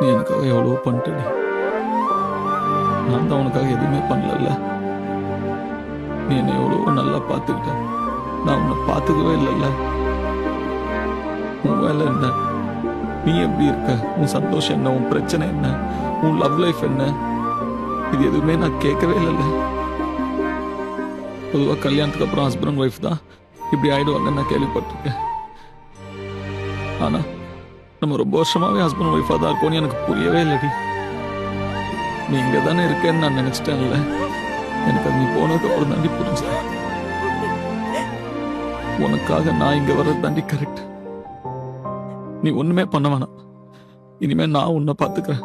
நீ எனக்காக எவ்வளவோ பண்ணிட்டடி. நான் தான் உனக்காக எதுவுமே பண்ணல. நீ என்னை எவ்வளவோ நல்லா பார்த்துக்கிட்ட, நான் உன்னை பார்த்துக்கவே இல்லைல்ல. உன் வேலை என்ன, நீ எப்படி இருக்க, உன் சந்தோஷம் என்ன, உன் பிரச்சனை என்ன, உன் லவ் லைஃப் என்ன, இது எதுவுமே நான் கேட்கவே இல்லைல்ல. பொதுவாக கல்யாணத்துக்கு அப்புறம் ஹஸ்பண்ட் அண்ட் ஒய்ஃப் தான் இப்படி ஆயிடுவாங்கன்னு நான் கேள்விப்பட்டிருக்கேன். ஆனா நம்ம ரொம்ப வருஷமாவே ஹஸ்பண்ட் ஒய்ஃபா தான் இருக்கோம்னு எனக்கு புரியவே இல்லடி. நீ இங்க தானே இருக்கேன்னு நான் நினைச்சிட்டேன்ல, எனக்கு அது நீ போனதுக்கு அப்புறம் தாண்டி புரிஞ்சு. உனக்காக நான் இங்க வர்றது தாண்டி கரெக்ட். நீ ஒண்ணுமே பண்ண வேணாம், இனிமே நான் உன்னை பாத்துக்கிறேன்.